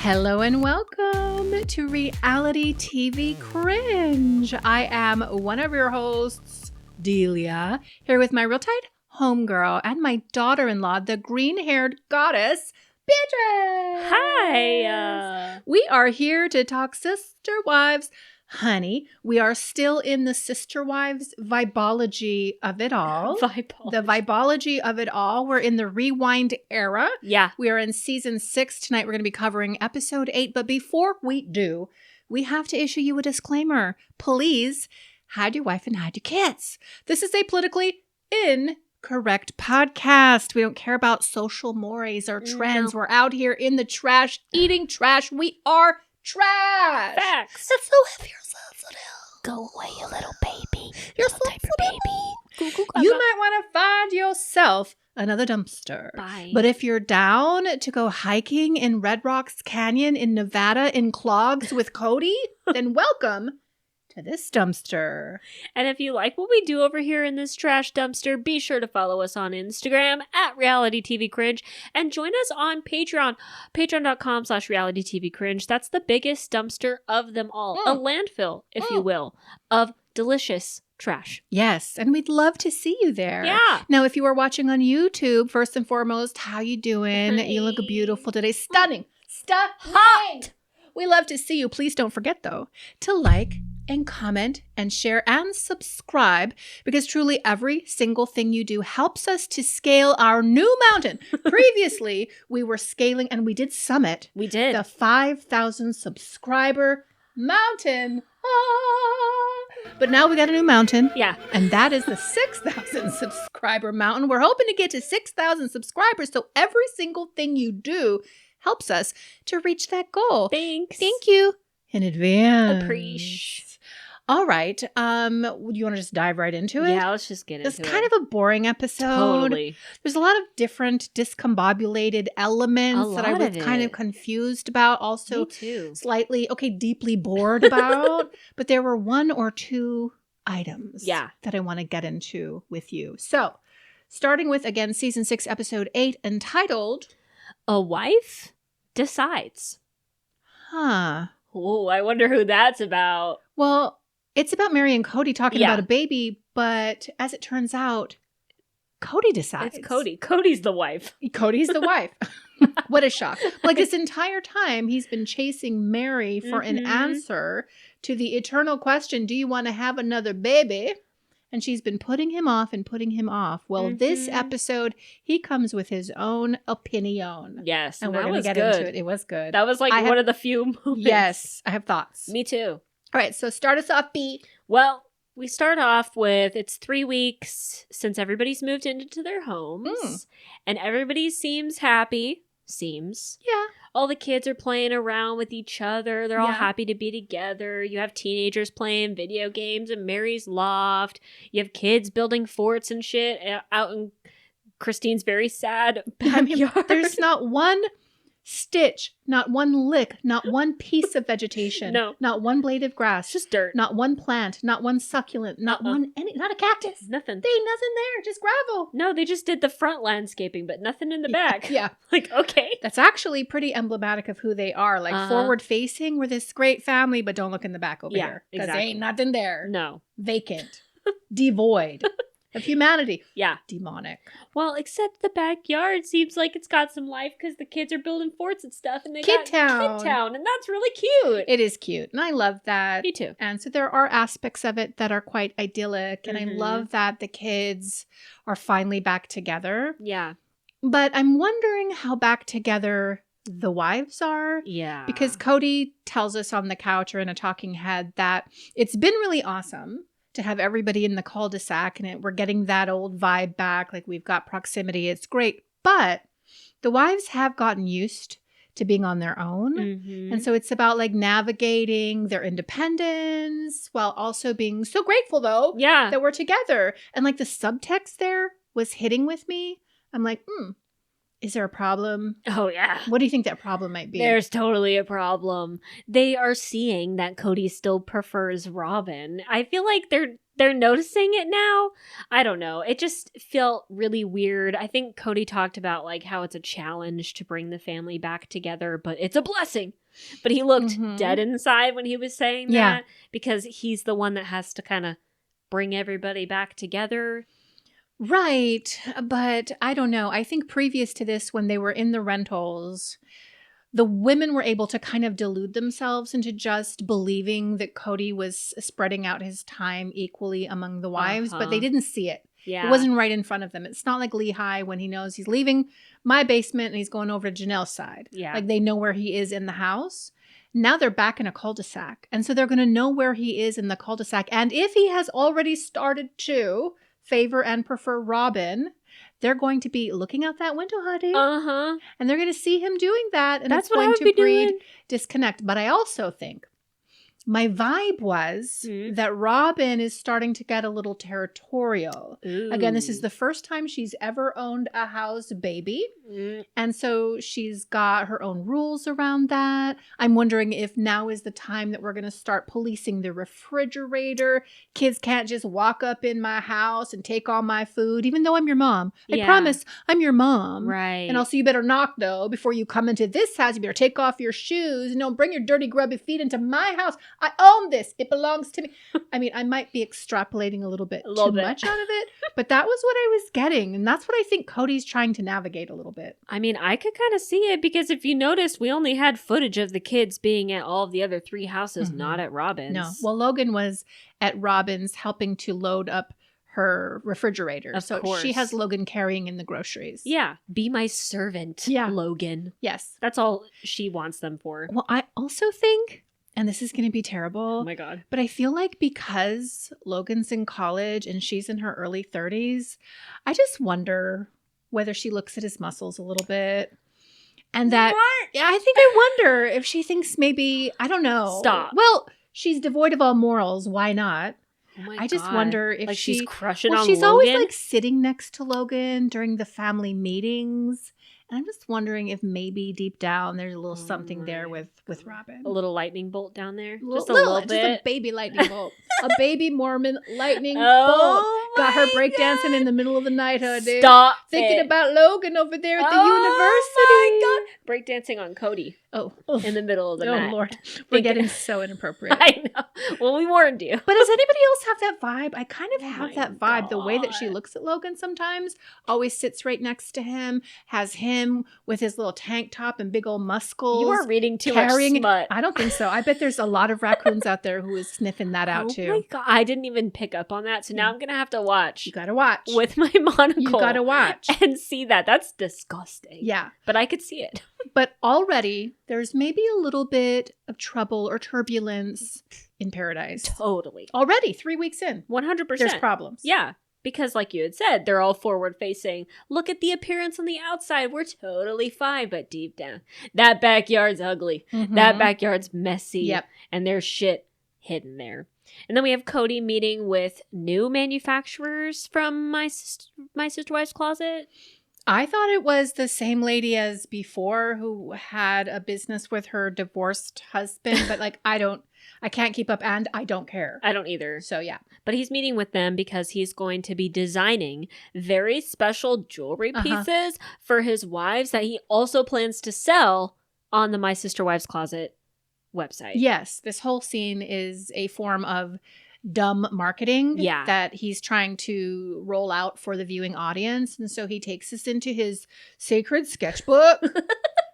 Hello and welcome to Reality TV Cringe. I am one of your hosts, Delia, here with my real tight homegirl and my daughter-in-law, the green-haired goddess, Beatrice. Hi. We are here to talk sister wives. Honey, we are still in the sister wives vibology of it all. The vibology of it all. We're in the rewind era. Yeah. We are in season 6. Tonight we're going to be covering episode 8. But before we do, we have to issue you a disclaimer. Please hide your wife and hide your kids. This is a politically incorrect podcast. We don't care about social mores or trends. No. We're out here in the trash, eating trash. We are trash. Facts. That's so heavy yourself, Janelle. Go away, you little baby. You're so diaper baby. You might want to find yourself another dumpster. Bye. But if you're down to go hiking in Red Rocks Canyon in Nevada in clogs with Cody, then welcome to this dumpster. And if you like what we do over here in this trash dumpster, be sure to follow us on Instagram at Reality TV Cringe and join us on Patreon, patreon.com/Reality TV Cringe. That's the biggest dumpster of them all. A landfill, if you will, of delicious trash. Yes, and we'd love to see you there. Yeah. Now, if you are watching on YouTube, first and foremost, how you doing? Hi. You look beautiful today. Stunning. Hot. We love to see you. Please don't forget, though, to like and comment and share and subscribe, because truly every single thing you do helps us to scale our new mountain. Previously, we were scaling and we did summit. We did. The 5,000 subscriber mountain. But now we got a new mountain. Yeah. And that is the 6,000 subscriber mountain. We're hoping to get to 6,000 subscribers. So every single thing you do helps us to reach that goal. Thanks. Thank you in advance. Appreciate. All right. You want to just dive right into it? Yeah, let's just get into it. It's kind of a boring episode. Totally. There's a lot of different discombobulated elements that I was kind of confused about. Also, me too. Slightly, deeply bored about. But there were one or two items that I want to get into with you. So, starting with, again, season 6, episode 8, entitled A Wife Decides. Huh. Oh, I wonder who that's about. Well, it's about Meri and Cody talking about a baby, but as it turns out, Cody decides. It's Cody. Cody's the wife. Cody's the wife. What a shock. Like, this entire time, he's been chasing Meri for an answer to the eternal question, do you want to have another baby? And she's been putting him off and putting him off. Well, this episode, he comes with his own opinion. Yes. And we're going to get into it. It was good. That was like one of the few moments. Yes, I have thoughts. Me too. All right, so start us off, B. Well, we start off with it's 3 weeks since everybody's moved into their homes. And everybody seems happy. Yeah. All the kids are playing around with each other. They're all happy to be together. You have teenagers playing video games in Mary's loft. You have kids building forts and shit out in Christine's very sad backyard. There's not one stitch, not one lick, not one piece of vegetation. No. Not one blade of grass. Just dirt. Not one plant. Not one succulent. Not not a cactus. Nothing. There ain't nothing there. Just gravel. No, they just did the front landscaping, but nothing in the back. Yeah. Like, okay. That's actually pretty emblematic of who they are. Like, forward facing, we're this great family, but don't look in the back over here. Because there ain't nothing there. No. Vacant. Devoid of humanity. Yeah. Demonic. Well, except the backyard seems like it's got some life because the kids are building forts and stuff. And they Kid got Kid Town. And that's really cute. It is cute. And I love that. Me too. And so there are aspects of it that are quite idyllic. And I love that the kids are finally back together. Yeah. But I'm wondering how back together the wives are. Yeah. Because Cody tells us on the couch or in a talking head that it's been really awesome to have everybody in the cul-de-sac, and we're getting that old vibe back. Like, we've got proximity. It's great. But the wives have gotten used to being on their own. And so it's about like navigating their independence while also being so grateful, though, that we're together. And like the subtext there was hitting with me. I'm like, is there a problem? Oh, yeah. What do you think that problem might be? There's totally a problem. They are seeing that Cody still prefers Robin. I feel like they're noticing it now. I don't know. It just felt really weird. I think Cody talked about like how it's a challenge to bring the family back together, but it's a blessing. But he looked dead inside when he was saying that because he's the one that has to kind of bring everybody back together. Right. But I don't know. I think previous to this, when they were in the rentals, the women were able to kind of delude themselves into just believing that Cody was spreading out his time equally among the wives, but they didn't see it. Yeah. It wasn't right in front of them. It's not like Lehigh when he knows he's leaving my basement and he's going over to Janelle's side. Yeah. Like they know where he is in the house. Now they're back in a cul-de-sac. And so they're going to know where he is in the cul-de-sac. And if he has already started to favor and prefer Robin, they're going to be looking out that window, honey. And they're going to see him doing that. And that's it's going to breed disconnect. But I also think my vibe was that Robin is starting to get a little territorial. Ooh. Again, this is the first time she's ever owned a house baby. And so she's got her own rules around that. I'm wondering if now is the time that we're going to start policing the refrigerator. Kids can't just walk up in my house and take all my food, even though I'm your mom. I promise I'm your mom. Right. And also you better knock, though, before you come into this house. You better take off your shoes and don't bring your dirty, grubby feet into my house. I own this. It belongs to me. I mean, I might be extrapolating a little bit too much out of it, but that was what I was getting. And that's what I think Cody's trying to navigate a little bit. I mean, I could kind of see it because if you noticed, we only had footage of the kids being at all of the other 3 houses, not at Robin's. No. Well, Logan was at Robin's helping to load up her refrigerator. Of course. She has Logan carrying in the groceries. Yeah. Be my servant, Logan. Yes. That's all she wants them for. Well, I also think, and this is going to be terrible. Oh my God. But I feel like because Logan's in college and she's in her early 30s, I just wonder whether she looks at his muscles a little bit. And that, I think I wonder if she thinks maybe, I don't know. Stop. Well, she's devoid of all morals. Why not? Oh my I just God. wonder if like she's crushing well, on she's Logan. always like sitting next to Logan during the family meetings. And I'm just wondering if maybe deep down there's a little something there with Robin. A little lightning bolt down there? Just a little bit? Just a baby lightning bolt. A baby Mormon lightning bolt. Got her breakdancing in the middle of the night, honey. Stop Thinking it. about Logan over there at the university. Oh my God. Breakdancing on Cody. Oh. In the middle of the night. Oh, Lord. We're getting so inappropriate. I know. Well, we warned you. But does anybody else have that vibe? I kind of have that vibe. God. The way that she looks at Logan sometimes, always sits right next to him, has him with his little tank top and big old muscles. You are reading too much smut. I don't think so. I bet there's a lot of raccoons out there who is sniffing that out too. Oh my God. I didn't even pick up on that. So now I'm going to have to watch. You got to watch. With my monocle. You got to watch. And see that. That's disgusting. Yeah. But I could see it. But already there's maybe a little bit of trouble or turbulence in paradise. Totally. Already 3 weeks in. 100%. There's problems. Yeah. Because like you had said, they're all forward facing. Look at the appearance on the outside. We're totally fine. But deep down, that backyard's ugly. That backyard's messy. Yep. And there's shit hidden there. And then we have Cody meeting with new manufacturers from my sister wife's closet. I thought it was the same lady as before who had a business with her divorced husband, but like I can't keep up and I don't care. I don't either. So yeah. But he's meeting with them because he's going to be designing very special jewelry pieces for his wives that he also plans to sell on the My Sister Wives Closet website. Yes, this whole scene is a form of dumb marketing that he's trying to roll out for the viewing audience. And so he takes us into his sacred sketchbook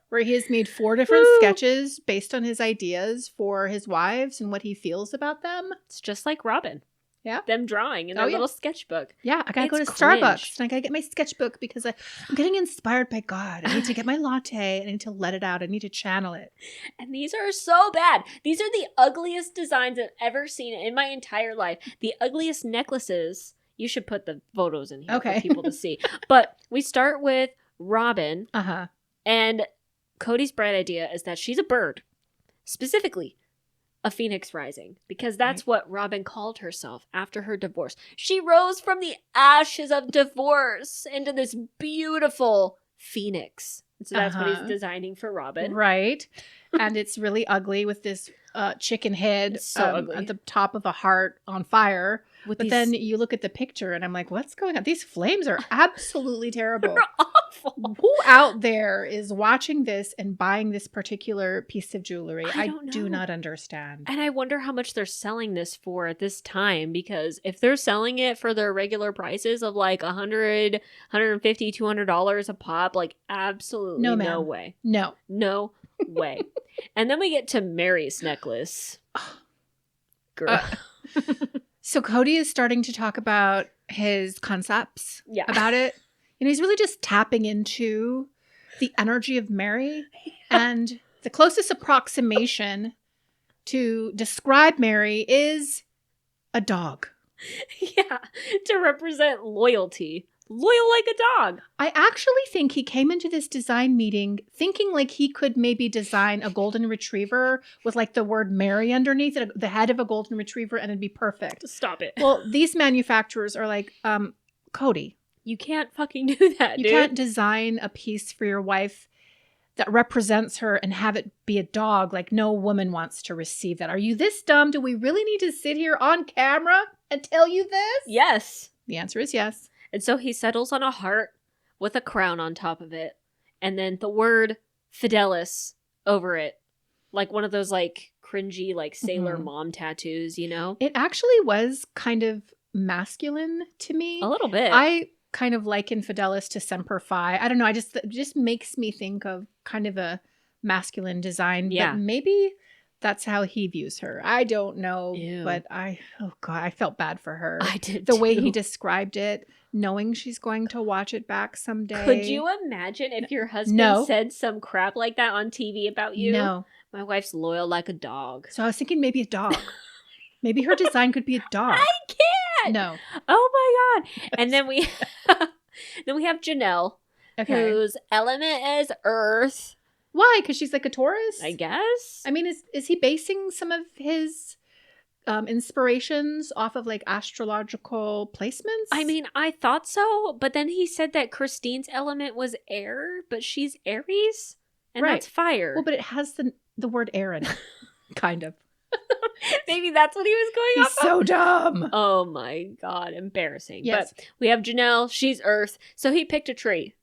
where he has made 4 different sketches based on his ideas for his wives and what he feels about them. It's just like Robin. Yeah. Them drawing in their little sketchbook. Yeah. I got to go to Starbucks and I got to get my sketchbook because I'm getting inspired by God. I need to get my latte. I need to let it out. I need to channel it. And these are so bad. These are the ugliest designs I've ever seen in my entire life. The ugliest necklaces. You should put the photos in here for people to see. But we start with Robin. And Cody's bright idea is that she's a bird. Specifically, a phoenix rising, because that's what Robin called herself after her divorce. She rose from the ashes of divorce into this beautiful phoenix. So that's what he's designing for Robin. Right. And it's really ugly with this chicken head ugly. at the top of a heart on fire. But then you look at the picture and I'm like, what's going on? These flames are absolutely terrible. They're awful. Who out there is watching this and buying this particular piece of jewelry? I do not understand. And I wonder how much they're selling this for at this time, because if they're selling it for their regular prices of like $100, $150, $200 a pop, like absolutely no way. No way. And then we get to Meri's necklace. Girl. So Cody is starting to talk about his concepts about it. And he's really just tapping into the energy of Meri. And the closest approximation to describe Meri is a dog. Yeah, to represent loyalty. Loyal like a dog. I actually think he came into this design meeting thinking like he could maybe design a golden retriever with like the word Meri underneath it, the head of a golden retriever, and it'd be perfect. Stop it. Well, these manufacturers are like, Cody. You can't fucking do that, dude. You can't design a piece for your wife that represents her and have it be a dog. Like, no woman wants to receive that. Are you this dumb? Do we really need to sit here on camera and tell you this? Yes. The answer is yes. And so he settles on a heart with a crown on top of it. And then the word Fidelis over it. Like one of those like cringy like sailor mom tattoos, you know? It actually was kind of masculine to me. A little bit. I kind of liken Fidelis to Semper Fi. I don't know. It just makes me think of kind of a masculine design. Yeah. But maybe that's how he views her. I don't know. Ew. But I felt bad for her. I did The way he described it, knowing she's going to watch it back someday. Could you imagine if your husband said some crap like that on TV about you? No. My wife's loyal like a dog. So I was thinking maybe a dog. Maybe her design could be a dog. I can't. No. Oh my God. And then we have Janelle, whose element is earth. Why? Because she's like a Taurus? I guess. I mean, is he basing some of his inspirations off of like astrological placements? I mean, I thought so, but then he said that Christine's element was air, but she's Aries, and that's fire. Well, but it has the word air in it, kind of. Maybe that's what he was going off He's so dumb. Oh my God, embarrassing. Yes. But we have Janelle, she's earth, so he picked a tree.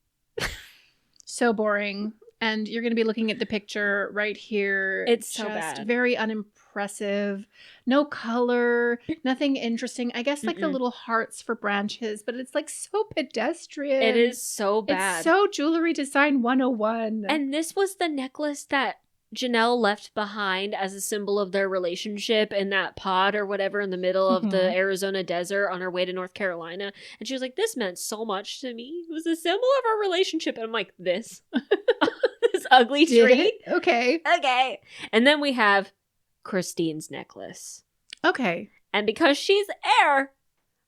So boring. And you're going to be looking at the picture right here. It's so bad. Very unimpressive. No color. Nothing interesting. I guess like the little hearts for branches, but it's like so pedestrian. It is so bad. It's so jewelry design 101. And this was the necklace that Janelle left behind as a symbol of their relationship in that pod or whatever in the middle of the Arizona desert on her way to North Carolina. And she was like, this meant so much to me. It was a symbol of our relationship. And I'm like, this? This ugly tree? Okay. Okay. And then we have Christine's necklace. Okay. And because she's air,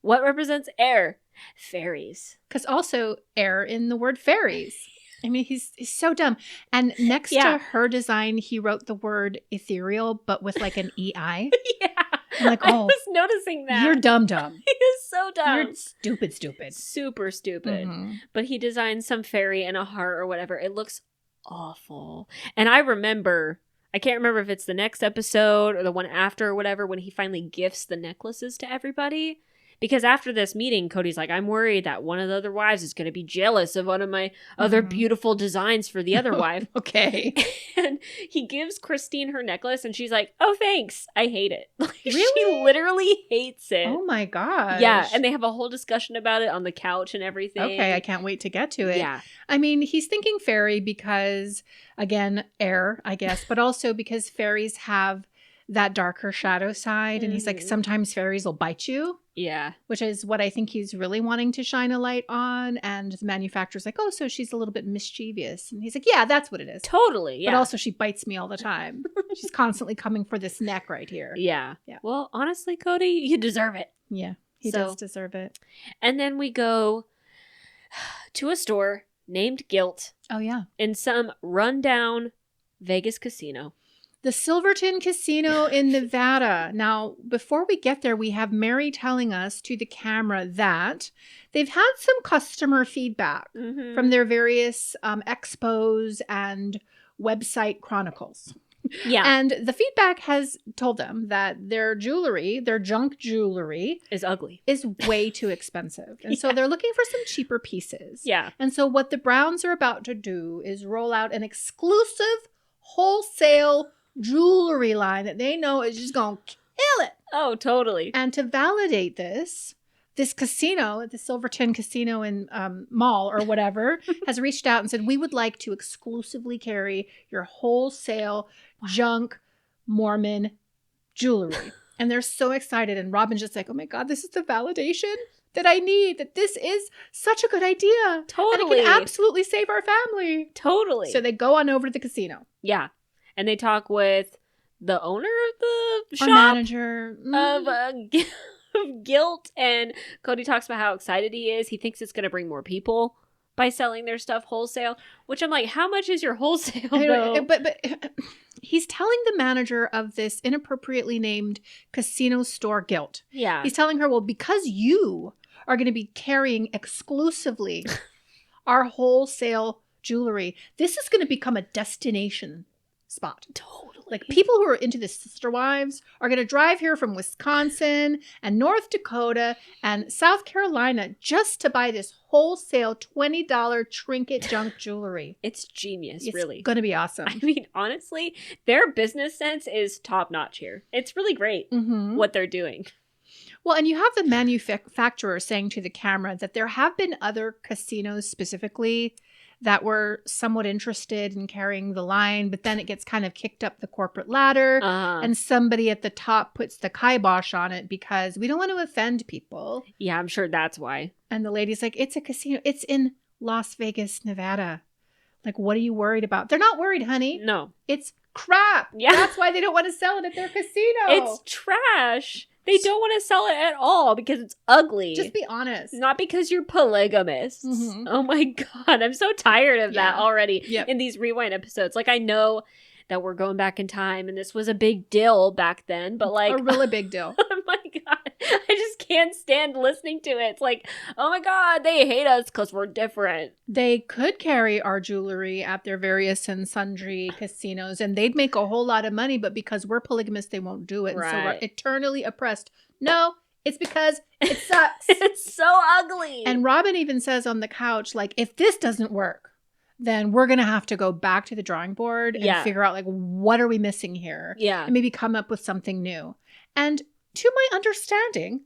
what represents air? Fairies. Because also air in the word fairies. I mean, he's so dumb. And next to her design, he wrote the word ethereal, but with like an EI. Yeah. I'm like, I was noticing that. You're dumb. He is so dumb. You're stupid. Super stupid. But he designed some fairy and a heart or whatever. It looks awful. And I remember, I can't remember if it's the next episode or the one after or whatever, when he finally gifts the necklaces to everybody. Because after this meeting, Cody's like, I'm worried that one of the other wives is going to be jealous of one of my other beautiful designs for the other wife. Okay. And he gives Christine her necklace and she's like, oh, thanks. I hate it. Like, really? She literally hates it. Oh my gosh. Yeah. And they have a whole discussion about it on the couch and everything. Okay. I can't wait to get to it. Yeah. I mean, he's thinking fairy because, again, air, I guess, but also because fairies have that darker shadow side. And he's like, sometimes fairies will bite you. Yeah. Which is what I think he's really wanting to shine a light on. And the manufacturer's like, oh, so she's a little bit mischievous. And he's like, yeah, that's what it is. Totally. Yeah. But also she bites me all the time. She's constantly coming for this neck right here. Yeah. Well, honestly, Cody, you deserve it. Yeah, he does deserve it. And then we go to a store named Guilt. Oh, yeah. In some rundown Vegas casino. The Silverton Casino in Nevada. Now, before we get there, we have Meri telling us to the camera that they've had some customer feedback from their various expos and website chronicles. Yeah. And the feedback has told them that their jewelry, their junk jewelry, is ugly. Is way too expensive. And so they're looking for some cheaper pieces. Yeah. And so what the Browns are about to do is roll out an exclusive wholesale jewelry line that they know is just going to kill it. Oh, totally. And to validate this casino, the Silverton Casino in Mall or whatever, has reached out and said, we would like to exclusively carry your wholesale junk Mormon jewelry. And they're so excited. And Robin's just like, oh my God, this is the validation that I need, that this is such a good idea. Totally. And it can absolutely save our family. Totally. So they go on over to the casino. Yeah. And they talk with the owner of the shop. Our manager. Of Guilt, and Cody talks about how excited he is. He thinks it's going to bring more people by selling their stuff wholesale, which I'm like, how much is your wholesale though? But he's telling the manager of this inappropriately named casino store Guilt. Yeah. He's telling her, well, because you are going to be carrying exclusively our wholesale jewelry, this is going to become a destination spot. Totally. Like people who are into the sister wives are going to drive here from Wisconsin and North Dakota and South Carolina just to buy this wholesale $20 trinket junk jewelry. It's genius, it's really. It's going to be awesome. I mean, honestly, their business sense is top notch here. It's really great what they're doing. Well, and you have the manufacturer saying to the camera that there have been other casinos specifically that were somewhat interested in carrying the line, but then it gets kind of kicked up the corporate ladder and somebody at the top puts the kibosh on it because we don't want to offend people. Yeah, I'm sure that's why. And the lady's like, it's a casino. It's in Las Vegas, Nevada. Like, what are you worried about? They're not worried, honey. No. It's crap. Yeah. That's why they don't want to sell it at their casino. It's trash. They don't want to sell it at all because it's ugly. Just be honest. Not because you're polygamists. Oh my God. I'm so tired of that already in these rewind episodes. Like, I know that we're going back in time and this was a big deal back then, but like. A really big deal. Oh my God. I just can't stand listening to it. It's like, oh my God, they hate us because we're different. They could carry our jewelry at their various and sundry casinos and they'd make a whole lot of money, but because we're polygamous, they won't do it. Right. And so we're eternally oppressed. No, it's because it sucks. It's so ugly. And Robin even says on the couch, like, if this doesn't work, then we're going to have to go back to the drawing board and figure out, like, what are we missing here? Yeah. And maybe come up with something new. And to my understanding,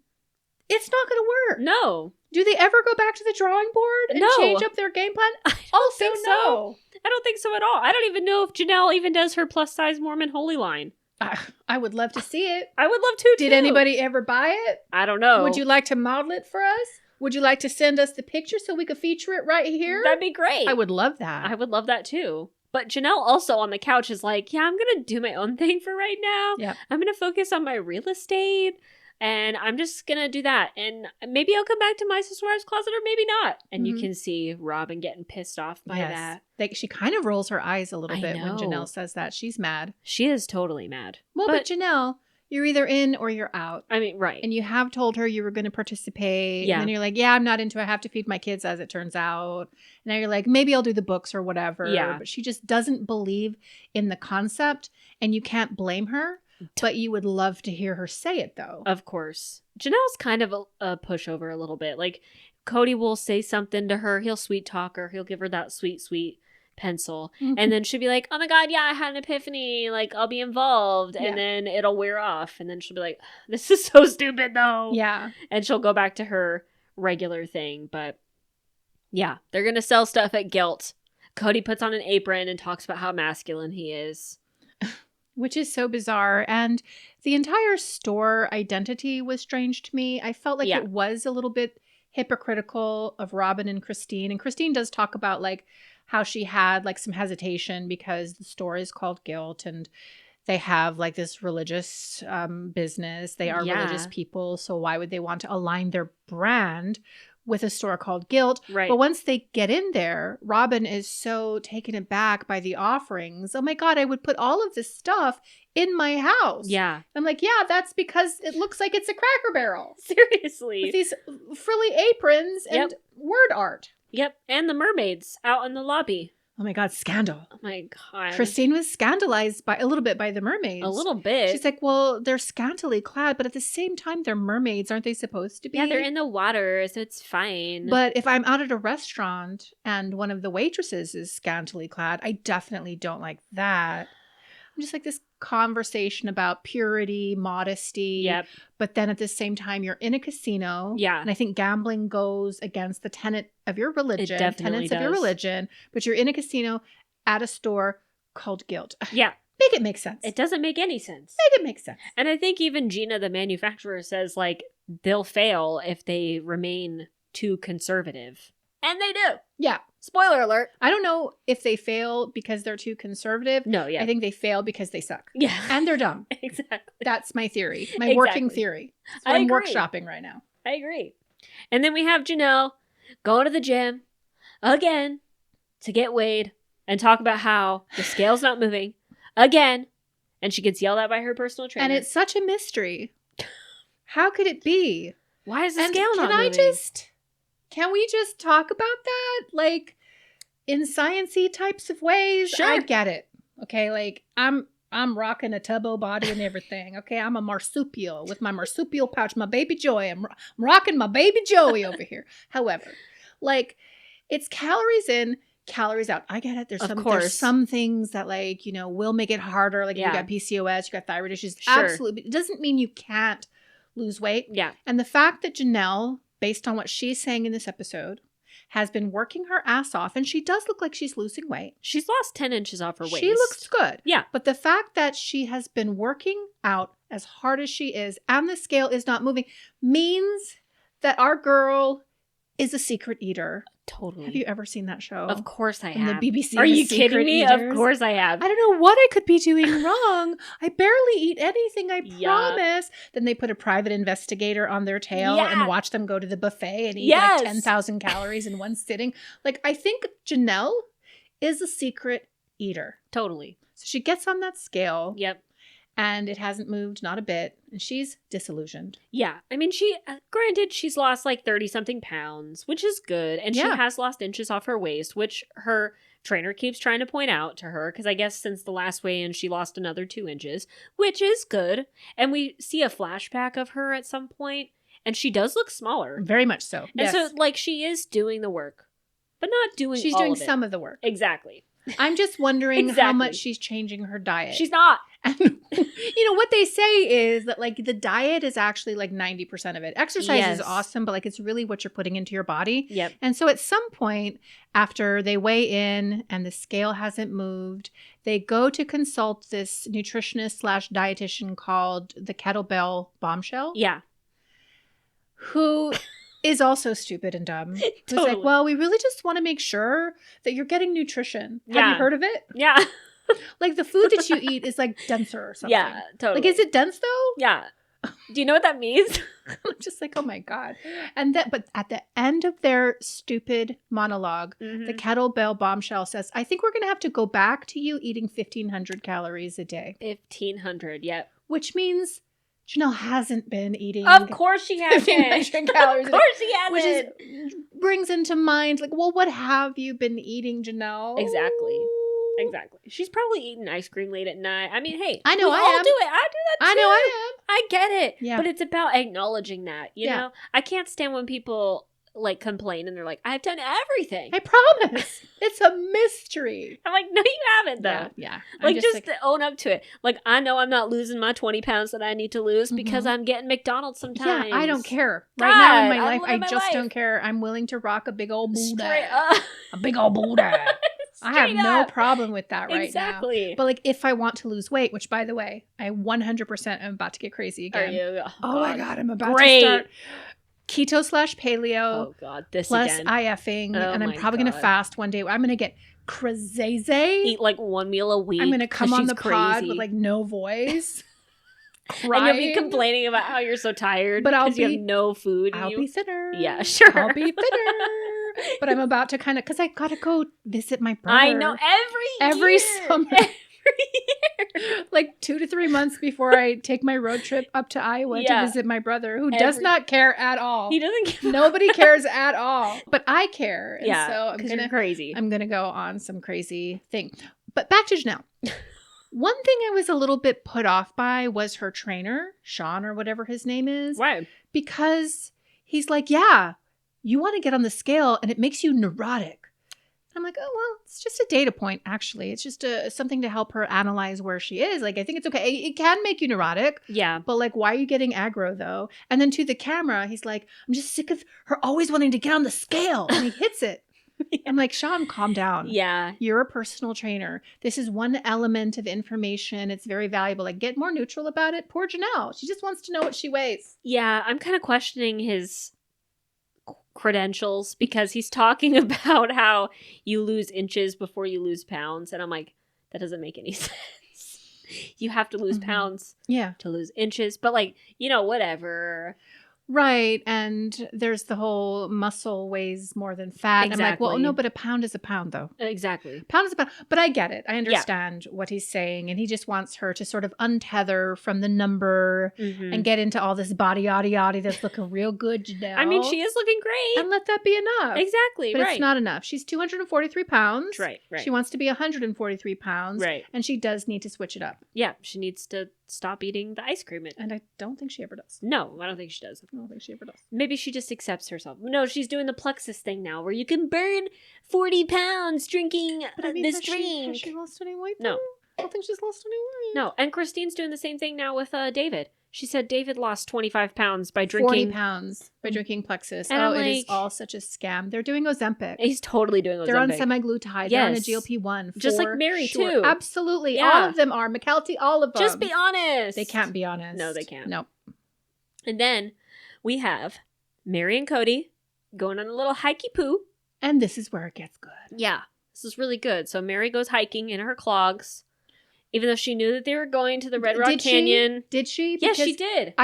it's not going to work. No. Do they ever go back to the drawing board and change up their game plan? I don't think so. I don't think so at all. I don't even know if Janelle even does her plus size Mormon holy line. I would love to see it. I would love to, too. Did anybody ever buy it? I don't know. Would you like to model it for us? Would you like to send us the picture so we could feature it right here? That'd be great. I would love that. I would love that, too. But Janelle also on the couch is like, yeah, I'm going to do my own thing for right now. Yeah. I'm going to focus on my real estate. And I'm just going to do that. And maybe I'll come back to my sister wives closet or maybe not. And you can see Robin getting pissed off by that. She kind of rolls her eyes a little bit when Janelle says that. She's mad. She is totally mad. Well, but Janelle, you're either in or you're out. I mean, right. And you have told her you were going to participate. Yeah. And then you're like, yeah, I'm not into it. I have to feed my kids as it turns out. And now you're like, maybe I'll do the books or whatever. Yeah. But she just doesn't believe in the concept. And you can't blame her. But you would love to hear her say it, though. Of course. Janelle's kind of a pushover a little bit. Like, Cody will say something to her. He'll sweet talk her. He'll give her that sweet, sweet pencil. And then she'll be like, oh my God, yeah, I had an epiphany. Like, I'll be involved. And then it'll wear off. And then she'll be like, this is so stupid, though. Yeah. And she'll go back to her regular thing. But yeah, they're going to sell stuff at Guilt. Cody puts on an apron and talks about how masculine he is. Which is so bizarre. And the entire store identity was strange to me. I felt like it was a little bit hypocritical of Robin and Christine. And Christine does talk about like how she had like some hesitation because the store is called Guilt and they have like this religious business. They are religious people. So why would they want to align their brand with a store called Guilt? Right. But once they get in there, Robin is so taken aback by the offerings. Oh my God, I would put all of this stuff in my house. Yeah. I'm like, yeah, that's because it looks like it's a Cracker Barrel. Seriously. With these frilly aprons and word art. Yep. And the mermaids out in the lobby. Oh my God, scandal. Oh my God. Christine was scandalized by a little bit by the mermaids. A little bit. She's like, well, they're scantily clad, but at the same time, they're mermaids. Aren't they supposed to be? Yeah, they're in the water, so it's fine. But if I'm out at a restaurant and one of the waitresses is scantily clad, I definitely don't like that. I'm just like this conversation about purity, modesty. Yep. But then at the same time, you're in a casino. Yeah. And I think gambling goes against the tenet of your religion. It definitely tenets of your religion. But you're in a casino at a store called guilt. Yeah. Make it make sense. It doesn't make any sense. Make it make sense. And I think even Gina, the manufacturer, says, like, they'll fail if they remain too conservative. And they do. Yeah. Spoiler alert. I don't know if they fail because they're too conservative. No, yeah. I think they fail because they suck. Yeah. And they're dumb. Exactly. That's my theory. My working theory. That's what I'm workshopping right now. I agree. And then we have Janelle going to the gym again to get weighed and talk about how the scale's not moving again. And she gets yelled at by her personal trainer. And it's such a mystery. How could it be? Why is the scale not moving? Can we just talk about that? Like, in science-y types of ways? Sure. I get it. Okay, like, I'm rocking a tubbo body and everything. Okay, I'm a marsupial with my marsupial pouch, my baby Joey. I'm rocking my baby Joey over here. However, like, it's calories in, calories out. I get it. There's some things that, like, you know, will make it harder. Like, if you got PCOS, you got thyroid issues. Sure. Absolutely. But it doesn't mean you can't lose weight. Yeah. And the fact that Janelle, based on what she's saying in this episode, has been working her ass off, and she does look like she's losing weight. She's lost 10 inches off her waist. She looks good. Yeah. But the fact that she has been working out as hard as she is, and the scale is not moving, means that our girl is a secret eater. Totally. Have you ever seen that show? Of course I have. The BBC. Are you Secret kidding me? Eaters? Of course I have. I don't know what I could be doing wrong. I barely eat anything, I promise. Then they put a private investigator on their tail and watch them go to the buffet and eat like 10,000 calories in one sitting. Like, I think Janelle is a secret eater. Totally. So she gets on that scale. Yep. And it hasn't moved, not a bit. And she's disillusioned. Yeah. I mean, granted, she's lost like 30-something pounds, which is good. And she has lost inches off her waist, which her trainer keeps trying to point out to her. Because I guess since the last weigh-in, she lost another 2 inches, which is good. And we see a flashback of her at some point, and she does look smaller. Very much so. And so, like, she is doing the work, but not doing She's all doing of it. some of the work. Exactly. I'm just wondering how much she's changing her diet. She's not. And, you know, what they say is that, like, the diet is actually, like, 90% of it. Exercise is awesome, but, like, it's really what you're putting into your body. Yep. And so at some point, after they weigh in and the scale hasn't moved, they go to consult this nutritionist/dietitian called the Kettlebell Bombshell. Yeah. Who is also stupid and dumb. Who's Totally. like, well, we really just want to make sure that you're getting nutrition. Have you heard of it? Yeah. Like, the food that you eat is, like, denser or something. Yeah, totally. Like, is it dense, though? Yeah. Do you know what that means? I'm just like, oh, my God. But at the end of their stupid monologue, the Kettlebell Bombshell says, I think we're going to have to go back to you eating 1,500 calories a day. 1,500, yep. Which means Janelle hasn't been eating. Of course she hasn't. 1,500 calories. Of course she hasn't. Which brings into mind, like, well, what have you been eating, Janelle? Exactly. She's probably eating ice cream late at night. I mean, hey, I know we I all am. do it. I do that too. I know I am. I get it. Yeah. But it's about acknowledging that, you know? I can't stand when people, like, complain and they're like, I've done everything. I promise. It's a mystery. I'm like, no, you haven't, though. Yeah. Like, just own up to it. Like, I know I'm not losing my 20 pounds that I need to lose because I'm getting McDonald's sometimes. Yeah, I don't care. God, Right now in my life, I just don't care. I'm willing to rock a big old booty. Straight up. A big old booty. I have no problem with that right exactly. now. But, like, if I want to lose weight, which, by the way, I 100% am about to get crazy again. Are you? Oh my God, I'm about to start keto/paleo. Oh God, this plus again. IFing, Oh and I'm probably going to fast one day. I'm going to get crazy. Eat like one meal a week. I'm going to come on the pod crazy. with, like, no voice. Crying. And you'll be complaining about how you're so tired because you have no food. I'll be thinner. Yeah, sure. I'll be thinner. But I'm about to kind of, because I got to go visit my brother. I know, every summer. every year. Like 2 to 3 months before I take my road trip up to Iowa to visit my brother, who does not care at all. He doesn't care. Nobody cares at all. But I care. And so you're crazy. I'm going to go on some crazy thing. But back to Janelle. One thing I was a little bit put off by was her trainer, Sean or whatever his name is. Right. Because he's like, yeah, you want to get on the scale and it makes you neurotic. I'm like, oh, well, it's just a data point, actually. It's just something to help her analyze where she is. Like, I think it's okay. It can make you neurotic. Yeah. But, like, why are you getting aggro, though? And then to the camera, he's like, I'm just sick of her always wanting to get on the scale. And he hits it. I'm like, Sean, calm down. Yeah. You're a personal trainer. This is one element of information. It's very valuable. Like, get more neutral about it. Poor Janelle. She just wants to know what she weighs. Yeah, I'm kind of questioning his credentials because he's talking about how you lose inches before you lose pounds. And I'm like, that doesn't make any sense. You have to lose pounds to lose inches. But like, whatever. Right. And there's the whole muscle weighs more than fat. Exactly. I'm like, well, no, but a pound is a pound, though. Exactly. Pound is a pound. But I get it. I understand what he's saying. And he just wants her to sort of untether from the number and get into all this body, yaddy, that's looking real good, Janelle. I mean, she is looking great. And let that be enough. Exactly. But it's not enough. She's 243 pounds. Right. She wants to be 143 pounds. Right. And she does need to switch it up. Yeah. She needs to stop eating the ice cream. And I don't think she ever does. No, I don't think she does. I don't think she ever does. Maybe she just accepts herself. No, she's doing the plexus thing now where you can burn 40 pounds drinking this drink. Has she lost any weight? No. I don't think she's lost any weight. No, and Christine's doing the same thing now with David. She said David lost 25 pounds by drinking. 40 pounds by drinking Plexus. And it is all such a scam. They're doing Ozempic. He's totally doing Ozempic. They're on semaglutide. They're on a GLP-1. Just like Meri, too. Absolutely. Yeah. All of them are. McKelty, all of them. Just be honest. They can't be honest. No, they can't. Nope. And then we have Meri and Cody going on a little hikey poo. And this is where it gets good. Yeah. This is really good. So Meri goes hiking in her clogs. Even though she knew that they were going to the Red Rock Canyon. Did she? Yes, she did.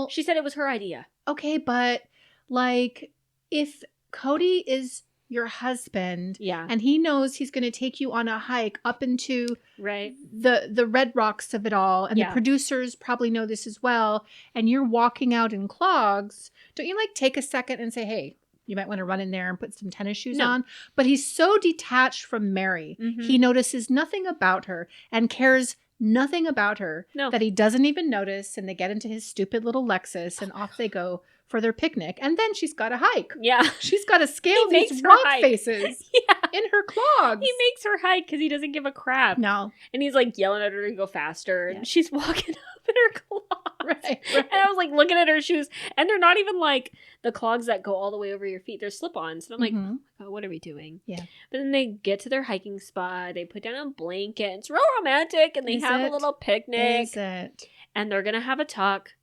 She said it was her idea. Okay, but like if Cody is your husband and he knows he's going to take you on a hike up into the red rocks of it all, and the producers probably know this as well, and you're walking out in clogs, don't you like take a second and say, hey, you might want to run in there and put some tennis shoes on? But he's so detached from Meri. He notices nothing about her and cares nothing about her that he doesn't even notice. And they get into his stupid little Lexus and off they go for their picnic. And then she's got to hike. Yeah. She's got to scale these rock faces in her clogs. He makes her hike because he doesn't give a crap. No. And he's like yelling at her to go faster. And she's walking up in her clogs. Right. And I was like looking at her shoes. And they're not even like the clogs that go all the way over your feet. They're slip-ons. And I'm like, oh my God, what are we doing? Yeah. But then they get to their hiking spot. They put down a blanket. It's real romantic. And they have a little picnic. Is it? And they're going to have a talk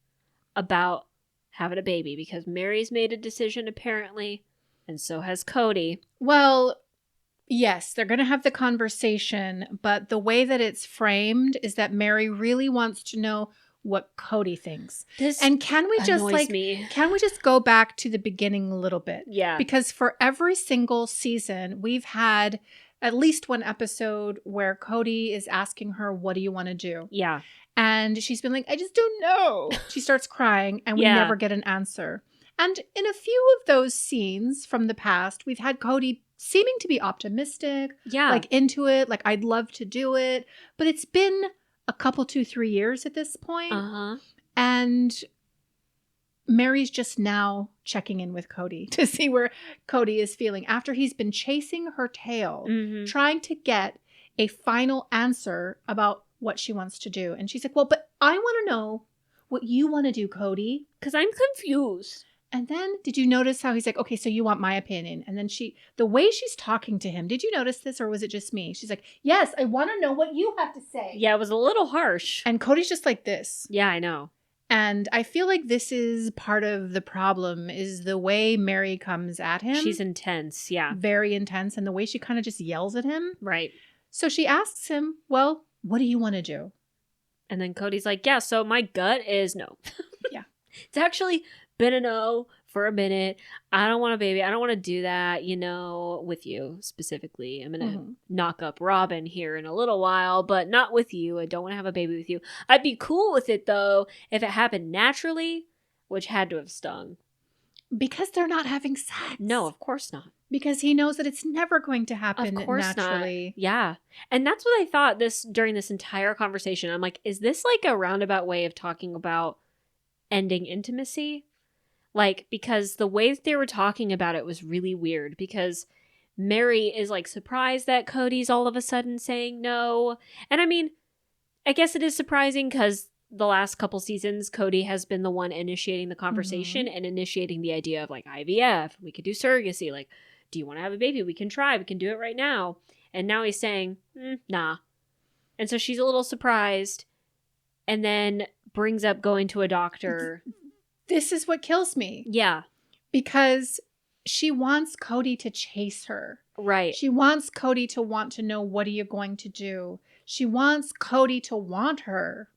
about having a baby because Meri's made a decision apparently. And so has Cody. Well, yes, they're going to have the conversation. But the way that it's framed is that Meri really wants to know what Cody thinks. And can we just go back to the beginning a little bit? Yeah. Because for every single season, we've had at least one episode where Cody is asking her, what do you want to do? Yeah. And she's been like, I just don't know. She starts crying and we never get an answer. And in a few of those scenes from the past, we've had Cody seeming to be optimistic, like into it, like I'd love to do it. But it's been a couple, 2-3 years at this point. And Meri's just now checking in with Cody to see where Cody is feeling after he's been chasing her tail, trying to get a final answer about what she wants to do. And she's like, well, but I want to know what you want to do, Cody. Because I'm confused. And then did you notice how he's like, okay, so you want my opinion? And then the way she's talking to him, did you notice this or was it just me? She's like, yes, I want to know what you have to say. Yeah, it was a little harsh. And Cody's just like this. Yeah, I know. And I feel like this is part of the problem is the way Meri comes at him. She's intense, yeah. Very intense. And the way she kind of just yells at him. Right. So she asks him, well, what do you want to do? And then Cody's like, yeah, so my gut is no. Yeah. It's actually been a no for a minute. I don't want a baby. I don't want to do that, with you specifically. I'm going to knock up Robin here in a little while, but not with you. I don't want to have a baby with you. I'd be cool with it, though, if it happened naturally, which had to have stung. Because they're not having sex. No, of course not. Because he knows that it's never going to happen naturally. Not. Yeah. And that's what I thought during this entire conversation. I'm like, is this like a roundabout way of talking about ending intimacy? Like, because the way that they were talking about it was really weird, because Meri is like surprised that Cody's all of a sudden saying no. And I mean, I guess it is surprising because the last couple seasons, Cody has been the one initiating the conversation and initiating the idea of like IVF. We could do surrogacy. Like, do you want to have a baby? We can try. We can do it right now. And now he's saying, nah. And so she's a little surprised and then brings up going to a doctor. This is what kills me. Yeah. Because she wants Cody to chase her. Right. She wants Cody to want to know, what are you going to do? She wants Cody to want her.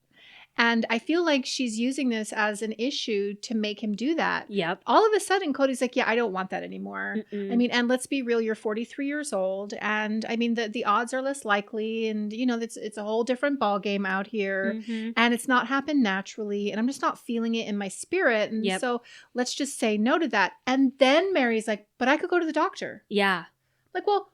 And I feel like she's using this as an issue to make him do that. Yep. All of a sudden, Cody's like, yeah, I don't want that anymore. I mean, and let's be real, you're 43 years old. And I mean, the odds are less likely. And, it's a whole different ball game out here. And it's not happened naturally. And I'm just not feeling it in my spirit. And so let's just say no to that. And then Meri's like, but I could go to the doctor. Yeah. Like, well,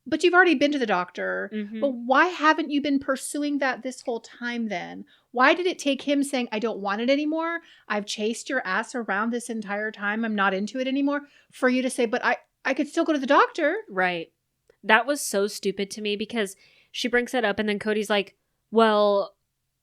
but you've already been to the doctor. But why haven't you been pursuing that this whole time then? Why did it take him saying, I don't want it anymore? I've chased your ass around this entire time. I'm not into it anymore. For you to say, but I could still go to the doctor. Right. That was so stupid to me, because she brings that up and then Cody's like, well,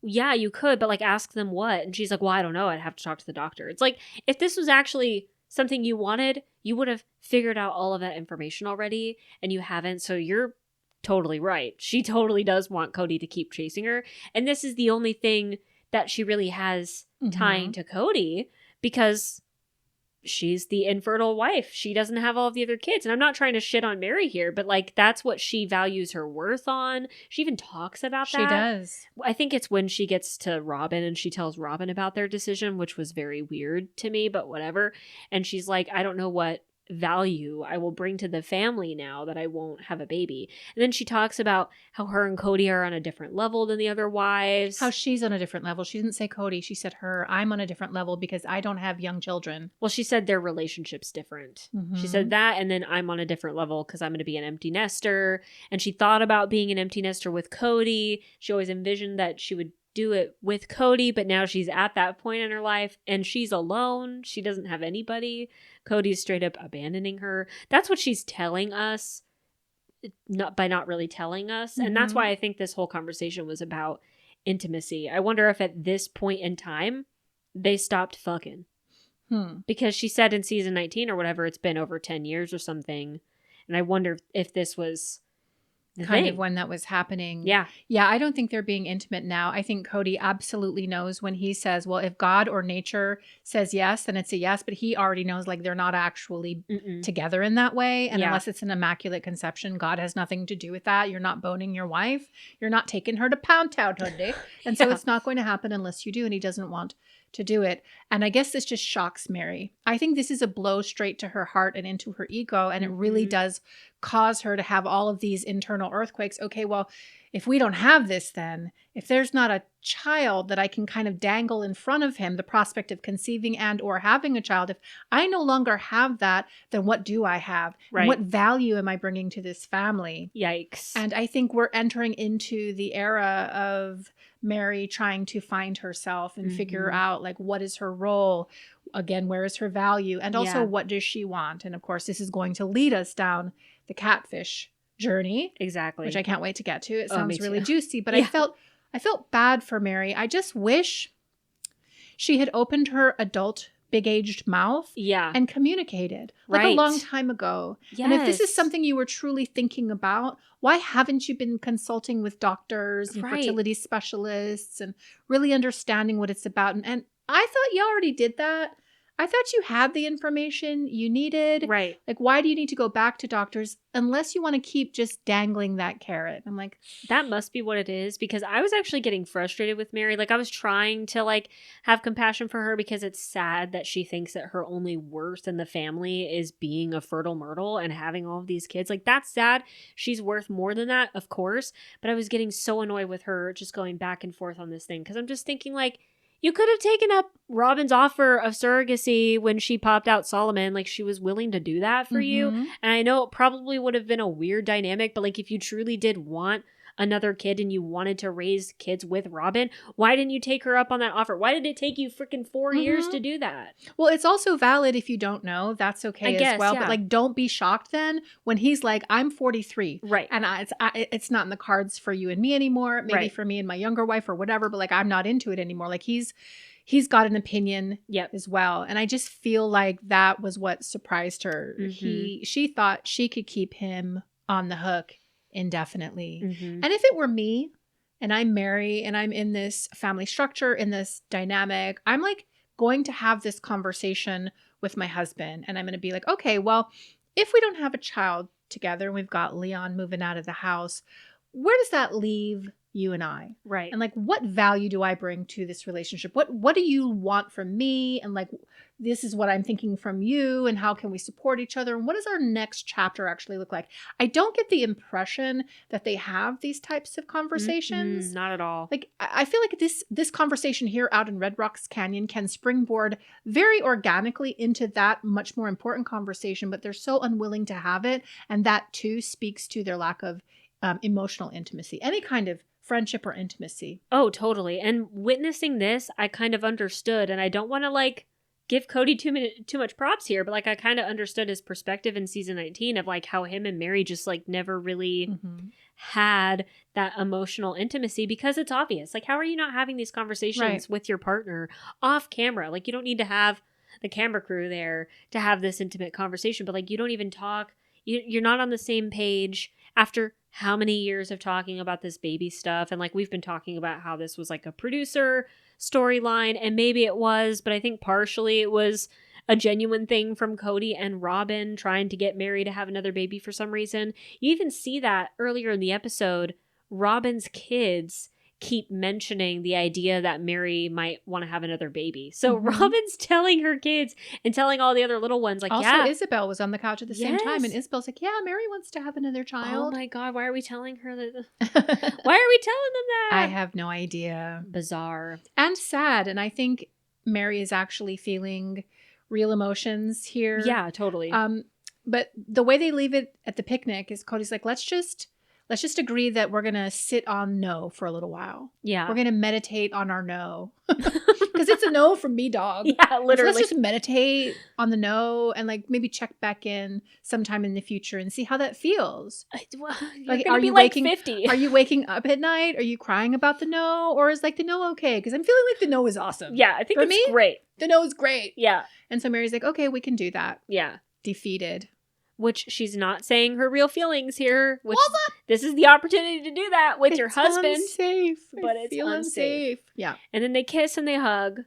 yeah, you could, but like ask them what? And she's like, well, I don't know. I'd have to talk to the doctor. It's like, if this was actually something you wanted, you would have figured out all of that information already, and you haven't. So you're totally right. She totally does want Cody to keep chasing her. And this is the only thing that she really has tying to Cody, because she's the infertile wife. She doesn't have all of the other kids. And I'm not trying to shit on Meri here, but like, that's what she values her worth on. She even talks about that. She does. I think it's when she gets to Robin and she tells Robin about their decision, which was very weird to me, but whatever. And she's like, I don't know what value I will bring to the family now that I won't have a baby. And then she talks about how her and Cody are on a different level than the other wives. How she's on a different level. She didn't say Cody. She said her. I'm on a different level because I don't have young children. Well, she said their relationship's different. She said that, and then I'm on a different level because I'm going to be an empty nester. And she thought about being an empty nester with Cody. She always envisioned that she would do it with Cody, but now she's at that point in her life and she's alone. She doesn't have anybody. Cody's straight up abandoning her. That's what she's telling us, not really telling us. And that's why I think this whole conversation was about intimacy. I wonder if at this point in time they stopped fucking. Because she said in season 19 or whatever, it's been over 10 years or something. And I wonder if this was kind of when that was happening. Yeah. Yeah, I don't think they're being intimate now. I think Cody absolutely knows when he says, well, if God or nature says yes, then it's a yes. But he already knows, like, they're not actually together in that way. And unless it's an immaculate conception, God has nothing to do with that. You're not boning your wife. You're not taking her to Pound Town, honey. And so it's not going to happen unless you do. And he doesn't want to do it. And I guess this just shocks Meri. I think this is a blow straight to her heart and into her ego. And it really does cause her to have all of these internal earthquakes. Okay, well, if we don't have this, then if there's not a child that I can kind of dangle in front of him, the prospect of conceiving and or having a child, if I no longer have that, then what do I have? Right. And what value am I bringing to this family? Yikes. And I think we're entering into the era of Meri trying to find herself and figure out, like, what is her role? Again, where is her value? And also, what does she want? And of course, this is going to lead us down the catfish journey. Exactly. Which I can't wait to get to. It sounds really juicy. But I felt bad for Meri. I just wish she had opened her adult big-aged mouth and communicated like a long time ago. Yes. And if this is something you were truly thinking about, why haven't you been consulting with doctors and fertility specialists and really understanding what it's about? And I thought you already did that. I thought you had the information you needed. Right. Like, why do you need to go back to doctors unless you want to keep just dangling that carrot? I'm like, that must be what it is, because I was actually getting frustrated with Meri. Like, I was trying to like have compassion for her because it's sad that she thinks that her only worth in the family is being a fertile myrtle and having all of these kids. Like, that's sad. She's worth more than that, of course. But I was getting so annoyed with her just going back and forth on this thing, because I'm just thinking, like, you could have taken up Robin's offer of surrogacy when she popped out Solomon. Like, she was willing to do that for you. And I know it probably would have been a weird dynamic, but like, if you truly did want another kid and you wanted to raise kids with Robin, why didn't you take her up on that offer? Why did it take you freaking 4 years to do that? Well, it's also valid if you don't know. That's okay as well. Yeah. But like, don't be shocked then when he's like, I'm 43. Right. And it's not in the cards for you and me anymore. Maybe for me and my younger wife or whatever, but like, I'm not into it anymore. Like, he's got an opinion as well. And I just feel like that was what surprised her. She thought she could keep him on the hook indefinitely. And if it were me and I'm Meri and I'm in this family structure, in this dynamic, I'm like going to have this conversation with my husband, and I'm going to be like, okay, well, if we don't have a child together, we've got Leon moving out of the house, where does that leave you and I? Right. And like, what value do I bring to this relationship? What do you want from me? And like, this is what I'm thinking from you, and how can we support each other? And what does our next chapter actually look like? I don't get the impression that they have these types of conversations. Not at all. Like, I feel like this conversation here out in Red Rocks Canyon can springboard very organically into that much more important conversation, but they're so unwilling to have it. And that too speaks to their lack of emotional intimacy, any kind of friendship or intimacy. Oh, totally. And witnessing this, I kind of understood, and I don't want to like give Cody too much props here, but like, I kind of understood his perspective in season 19 of like how him and Meri just like never really had that emotional intimacy, because it's obvious. Like, how are you not having these conversations with your partner off camera? Like, you don't need to have the camera crew there to have this intimate conversation, but like, you don't even talk. You're not on the same page after how many years of talking about this baby stuff. And like, we've been talking about how this was like a producer storyline, and maybe it was, but I think partially it was a genuine thing from Cody and Robin trying to get Meri to have another baby for some reason. You even see that earlier in the episode. Robin's kids keep mentioning the idea that Meri might want to have another baby. So Robin's telling her kids and telling all the other little ones, like, also, Isabel was on the couch at the same time, and Isabel's like, yeah, Meri wants to have another child. Oh my God, why are we telling her that? Why are we telling them that? I have no idea. Bizarre. And sad. And I think Meri is actually feeling real emotions here. Yeah, totally. But the way they leave it at the picnic is Cody's like, let's just agree that we're going to sit on no for a little while. Yeah. We're going to meditate on our no. Because it's a no from me, dog. Yeah, literally. So let's just meditate on the no and like maybe check back in sometime in the future and see how that feels. Like, are you waking 50? Are you waking up at night? Are you crying about the no? Or is like the no okay? Because I'm feeling like the no is awesome. Yeah, I think it's great. The no is great. Yeah. And so Meri's like, okay, we can do that. Yeah. Defeated. Which she's not saying her real feelings here. Which this is the opportunity to do that with your husband. Unsafe. But it's unsafe. Yeah. And then they kiss and they hug.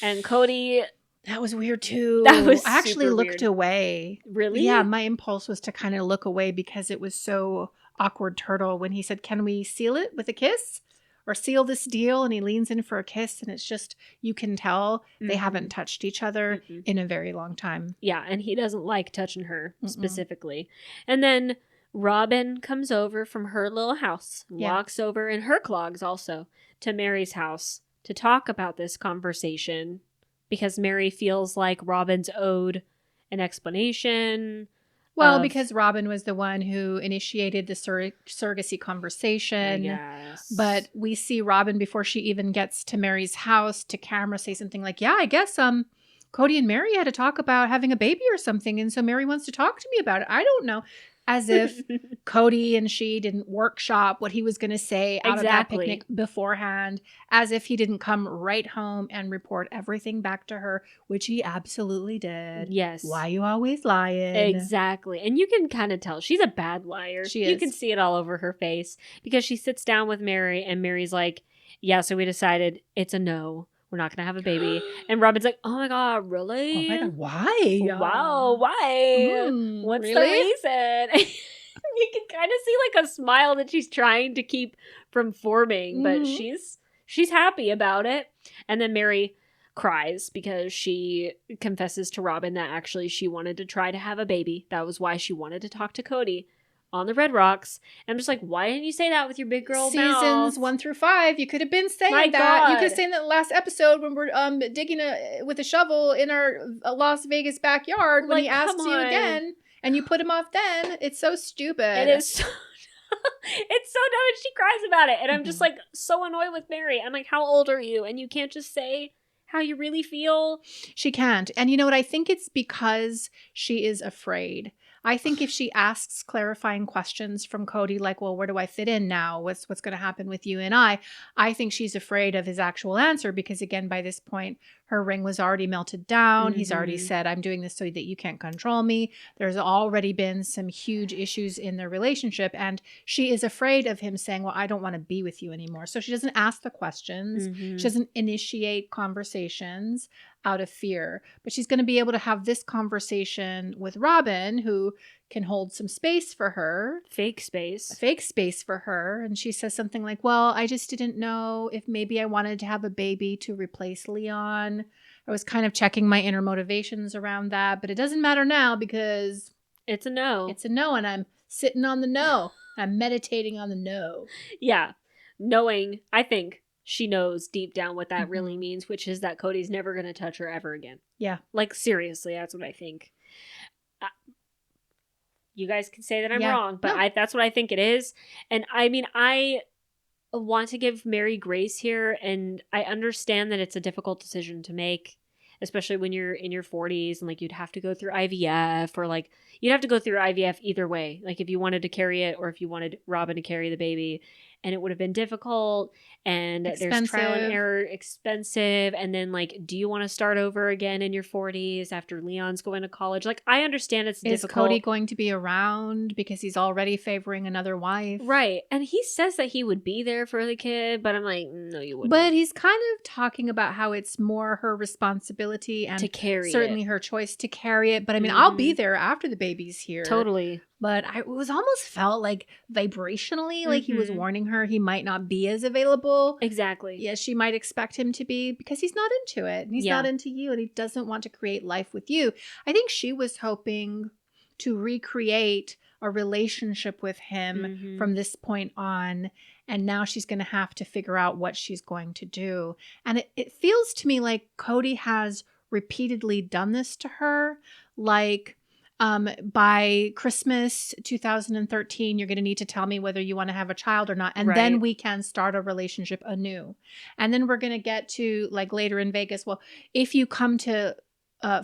And Cody... That was weird too. That was I actually looked away. Really? Yeah, my impulse was to kind of look away because it was so awkward turtle when he said, can we seal it with a kiss? Or seal this deal, and he leans in for a kiss, and it's just, you can tell they haven't touched each other in a very long time. Yeah, and he doesn't like touching her specifically. And then Robin comes over from her little house, walks over in her clogs also to Meri's house to talk about this conversation, because Meri feels like Robin's owed an explanation. Well, because Robin was the one who initiated the surrogacy conversation. Yes. But we see Robin before she even gets to Meri's house to camera say something like, yeah, I guess Cody and Meri had to talk about having a baby or something. And so Meri wants to talk to me about it. I don't know. As if Cody and she didn't workshop what he was going to say out of that picnic beforehand. As if he didn't come right home and report everything back to her, which he absolutely did. Yes. Why you always lying? Exactly. And you can kind of tell she's a bad liar. She is. You can see it all over her face, because she sits down with Meri and Meri's like, yeah, so we decided it's a no. We're not going to have a baby. And Robin's like, oh my God, really? Oh my God, why? Wow, why? What's really? the reason? You can kind of see like a smile that she's trying to keep from forming, but she's happy about it. And then Meri cries because she confesses to Robin that actually she wanted to try to have a baby. That was why she wanted to talk to Cody on the Red Rocks. And I'm just like, why didn't you say that with your big girl mouth? Seasons 1 through 5, you could have been saying My that. God. You could have said that last episode when we're digging with a shovel in our Las Vegas backyard when he asked you again, and you put him off then. It's so stupid. It is so it's so dumb, and she cries about it. And I'm just like so annoyed with Meri. I'm like, how old are you? And you can't just say how you really feel. She can't. And you know what? I think it's because she is afraid. I think if she asks clarifying questions from Cody, like, well, where do I fit in now? What's going to happen with you and I think she's afraid of his actual answer because, again, by this point, her ring was already melted down. He's already said, I'm doing this so that you can't control me. There's already been some huge issues in their relationship. And she is afraid of him saying, well, I don't want to be with you anymore. So she doesn't ask the questions. She doesn't initiate conversations out of fear. But she's going to be able to have this conversation with Robin, who can hold some space for her. Fake space For her. And she says something like, well, I just didn't know if maybe I wanted to have a baby to replace Leon. I was kind of checking my inner motivations around that, but it doesn't matter now because it's a no. It's a no, and I'm sitting on the no. I'm meditating on the no. Yeah. Knowing, I think she knows deep down what that really means, which is that Cody's never going to touch her ever again. Yeah. Like, seriously, that's what I think. You guys can say that I'm wrong, but that's what I think it is. And I mean, I want to give Meri grace here, and I understand that it's a difficult decision to make, especially when you're in your 40s and like you'd have to go through IVF, or like you'd have to go through IVF either way, like if you wanted to carry it or if you wanted Robin to carry the baby. And it would have been difficult, and there's trial and error, expensive. And then, like, do you want to start over again in your 40s after Leon's going to college? Like, I understand it's difficult. Is Cody going to be around because he's already favoring another wife? Right. And he says that he would be there for the kid, but I'm like, no, you wouldn't. But he's kind of talking about how it's more her responsibility and to carry certainly her choice to carry it. But I mean, I'll be there after the baby's here. Totally. But it was almost felt like vibrationally, like he was warning her he might not be as available. Exactly. Yes, she might expect him to be because he's not into it. And he's not into you, and he doesn't want to create life with you. I think she was hoping to recreate a relationship with him from this point on. And now she's going to have to figure out what she's going to do. And it feels to me like Cody has repeatedly done this to her. Like, by Christmas 2013, you're going to need to tell me whether you want to have a child or not. And then we can start a relationship anew. And then we're going to get to, like, later in Vegas, well, if you come to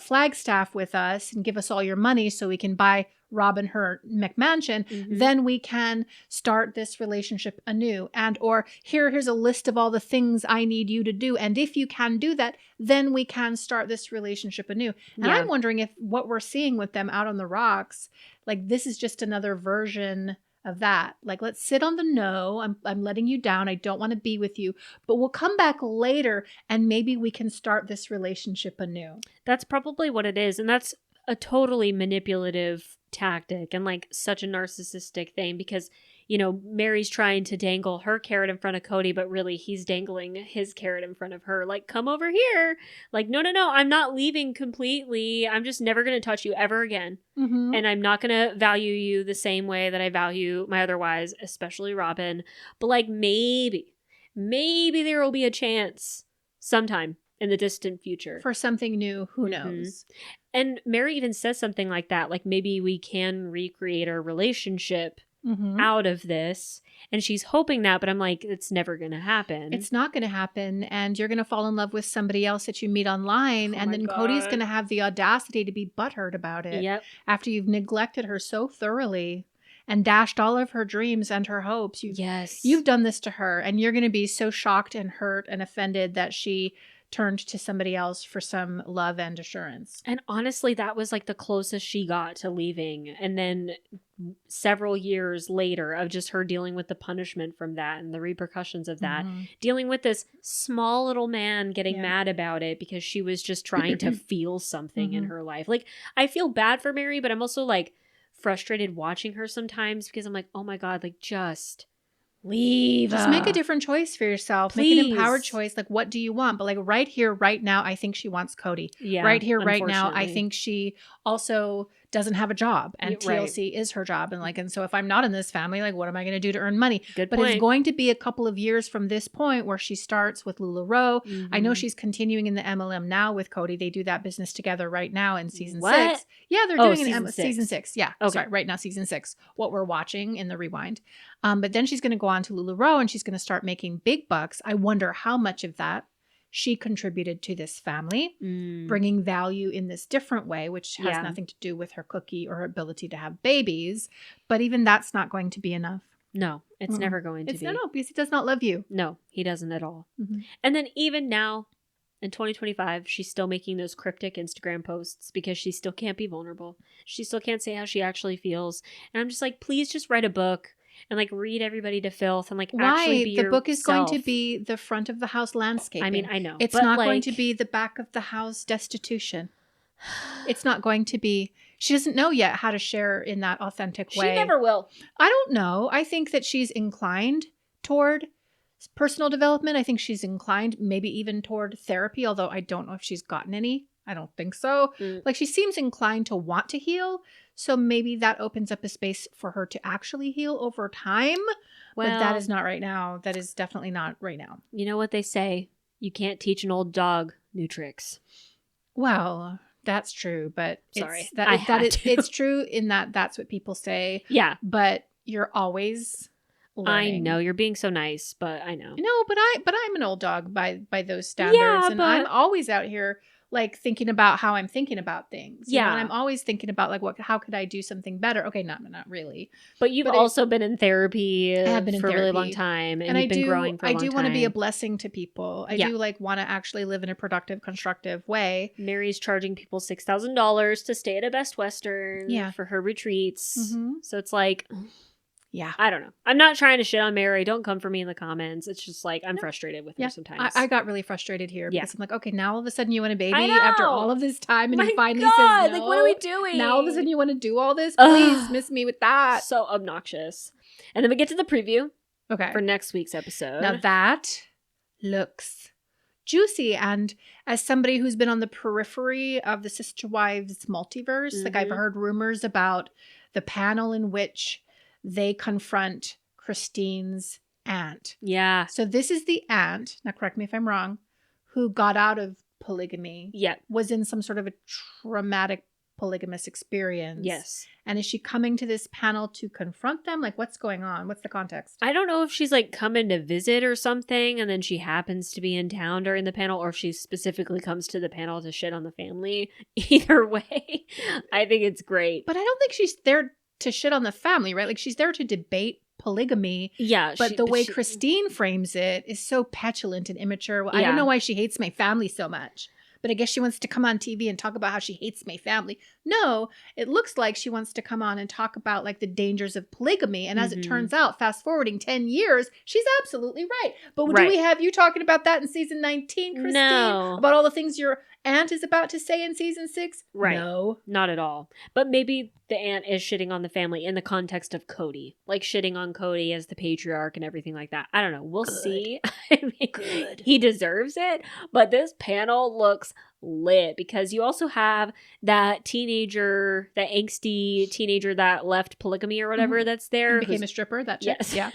Flagstaff with us and give us all your money so we can buy Robin her McMansion, then we can start this relationship anew. And or here's a list of all the things I need you to do. And if you can do that, then we can start this relationship anew. And I'm wondering if what we're seeing with them out on the rocks, like this is just another version of that. Like, let's sit on the no. I'm letting you down. I don't want to be with you, but we'll come back later and maybe we can start this relationship anew. That's probably what it is. And that's a totally manipulative tactic and like such a narcissistic thing because, you know, Meri's trying to dangle her carrot in front of Cody, but really he's dangling his carrot in front of her. Like, come over here. Like, no, I'm not leaving completely. I'm just never going to touch you ever again. And I'm not going to value you the same way that I value my other wives, especially Robin. But like, maybe there will be a chance sometime in the distant future for something new. Who knows? And Meri even says something like that, like maybe we can recreate our relationship out of this. And she's hoping that, but I'm like, it's never going to happen. It's not going to happen. And you're going to fall in love with somebody else that you meet online. And then Cody's going to have the audacity to be butthurt about it. Yep. After you've neglected her so thoroughly and dashed all of her dreams and her hopes. You've done this to her. And you're going to be so shocked and hurt and offended that she turned to somebody else for some love and assurance. And honestly, that was like the closest she got to leaving. And then several years later of just her dealing with the punishment from that and the repercussions of that, dealing with this small little man getting mad about it because she was just trying to feel something in her life. Like, I feel bad for Meri, but I'm also like frustrated watching her sometimes because I'm like, oh my God, like just leave. Just make a different choice for yourself. Please. Make an empowered choice. Like, what do you want? But like right here, right now, I think she wants Cody. Yeah. Right here, right now, I think she also doesn't have a job, and TLC is her job. And like, and so if I'm not in this family, like, what am I going to do to earn money? Good but point. It's going to be a couple of years from this point where she starts with LuLaRoe. I know she's continuing in the MLM now with Cody. They do that business together right now in season 6. Yeah, they're doing season 6. Yeah. Okay. Sorry, right now, season 6, what we're watching in the rewind. But then she's going to go on to LuLaRoe and she's going to start making big bucks. I wonder how much of that she contributed to this family, bringing value in this different way, which has nothing to do with her cookie or her ability to have babies. But even that's not going to be enough. No, it's never going to be. No, because he does not love you. No, he doesn't at all. And then even now, in 2025, she's still making those cryptic Instagram posts because she still can't be vulnerable. She still can't say how she actually feels. And I'm just like, please just write a book and like read everybody to filth and like actually be the book is going yourself. to be the front of the house landscaping. I mean, I know. It's not going to be the back of the house destitution. It's not going to be. She doesn't know yet how to share in that authentic way. She never will. I don't know. I think that she's inclined toward personal development. I think she's inclined maybe even toward therapy, although I don't know if she's gotten any. I don't think so. Like, she seems inclined to want to heal. So maybe that opens up a space for her to actually heal over time. Well, but that is not right now. That is definitely not right now. You know what they say? You can't teach an old dog new tricks. Well, that's true. But sorry, it's true in that that's what people say. Yeah. But you're always learning. I know you're being so nice, but I know. No, but I'm an old dog by those standards. Yeah, and I'm always out here like thinking about how I'm thinking about things. You know? And I'm always thinking about like how could I do something better? Okay, not really. But you've also been in therapy for a really long time, and you've been growing for a long time. I do want to be a blessing to people. I do like want to actually live in a productive, constructive way. Meri's charging people $6,000 to stay at a Best Western for her retreats. So it's like, yeah, I don't know. I'm not trying to shit on Meri. Don't come for me in the comments. It's just like I'm frustrated with her sometimes. I got really frustrated here because I'm like, okay, now all of a sudden you want a baby after all of this time, and he finally says no. Like, what are we doing? Now all of a sudden you want to do all this? Please miss me with that. So obnoxious. And then we get to the preview. For next week's episode. Now that looks juicy, and as somebody who's been on the periphery of the Sister Wives multiverse, like I've heard rumors about the panel in which they confront Christine's aunt. Yeah. So this is the aunt, now correct me if I'm wrong, who got out of polygamy. Yeah. Was in some sort of a traumatic polygamous experience. Yes. And is she coming to this panel to confront them? Like, what's going on? What's the context? I don't know if she's like coming to visit or something, and then she happens to be in town during the panel, or if she specifically comes to the panel to shit on the family. Either way, I think it's great. But I don't think she's there to shit on the family, right? Like, she's there to debate polygamy. Yeah. But the way Christine frames it is so petulant and immature. Well, I don't know why she hates my family so much, but I guess she wants to come on TV and talk about how she hates my family. No, it looks like she wants to come on and talk about like the dangers of polygamy. And as it turns out, fast forwarding 10 years, she's absolutely right. But do we have you talking about that in season 19, Christine? No. About all the things your aunt is about to say in season 6? Right. No. Not at all. But maybe the aunt is shitting on the family in the context of Cody. Like shitting on Cody as the patriarch and everything like that. I don't know. We'll see. I mean, he deserves it. But this panel looks lit because you also have that teenager, that angsty teenager that left polygamy or whatever that's there. Became a stripper, that chick? Yes. Yeah.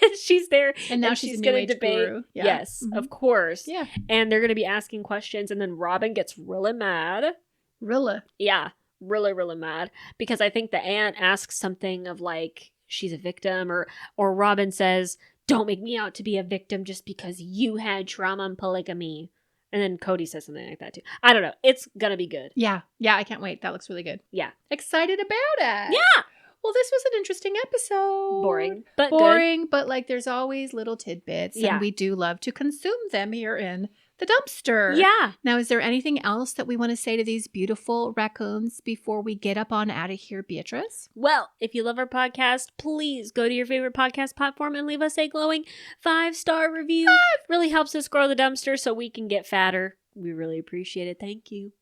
And she's there, and now she's going to debate. Guru. Yeah. Yes, of course. Yeah, and they're going to be asking questions, and then Robin gets really mad. Really? Yeah, really mad because I think the aunt asks something of like she's a victim, or Robin says, "Don't make me out to be a victim just because you had trauma and polygamy." And then Cody says something like that too. I don't know. It's gonna be good. Yeah, I can't wait. That looks really good. Yeah, excited about it. Yeah. Well, this was an interesting episode. Boring, but Boring, but like there's always little tidbits. Yeah. And we do love to consume them here in the dumpster. Yeah. Now, is there anything else that we want to say to these beautiful raccoons before we get up on out of here, Beatrice? Well, if you love our podcast, please go to your favorite podcast platform and leave us a glowing 5-star review. Really helps us grow the dumpster so we can get fatter. We really appreciate it. Thank you.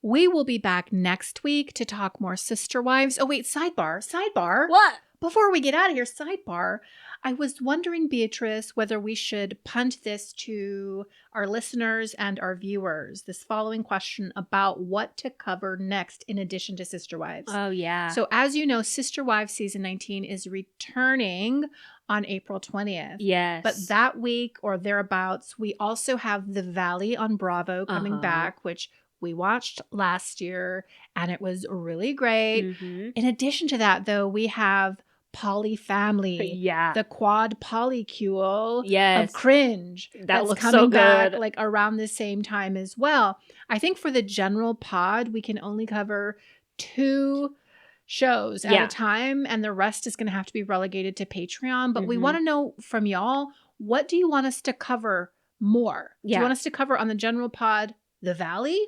We will be back next week to talk more sister wives. Oh, wait, sidebar. What? Before we get out of here, sidebar. I was wondering, Beatrice, whether we should punt this to our listeners and our viewers. This following question about what to cover next in addition to Sister Wives. Oh, yeah. So as you know, Sister Wives season 19 is returning on April 20th. Yes. But that week or thereabouts, we also have The Valley on Bravo coming back, which we watched last year, and it was really great. Mm-hmm. In addition to that, though, we have Poly Family. Yeah. The quad polycule Yes. of cringe. That looks coming so back good. like around the same time as well. I think for the general pod, we can only cover 2 shows at Yeah. a time, and the rest is going to have to be relegated to Patreon. But we Mhm. want to know from y'all, what do you want us to cover more? Do Yeah. you want us to cover on the general pod The Valley?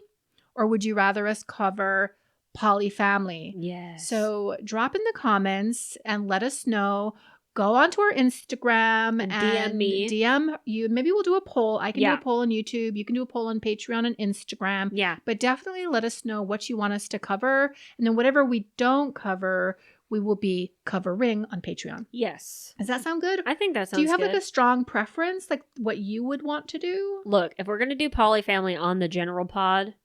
Or would you rather us cover Poly Family? Yes. So drop in the comments and let us know. Go onto our Instagram and DM me. DM you. Maybe we'll do a poll. I can Yeah. do a poll on YouTube. You can do a poll on Patreon and Instagram. Yeah. But definitely let us know what you want us to cover. And then whatever we don't cover, we will be covering on Patreon. Yes. Does that sound good? I think that sounds Do you have good. like a strong preference, like what you would want to do? Look, if we're going to do Polyfamily on the general pod,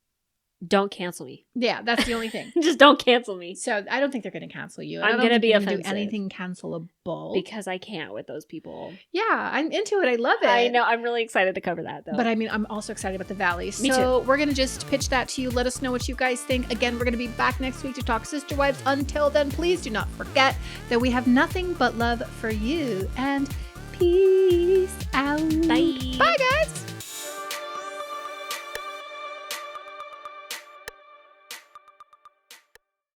don't cancel me. Yeah, that's the only thing. Just don't cancel me. So I don't think they're going to cancel you. I'm I don't gonna think be you're gonna offensive. do anything cancelable. Because I can't with those people. Yeah, I'm into it. I love it. I know. I'm really excited to cover that, though. But I mean, I'm also excited about the Valley. Me So we're going to just pitch that to you. Let us know what you guys think. Again, we're going to be back next week to talk Sister Wives. Until then, please do not forget that we have nothing but love for you and peace.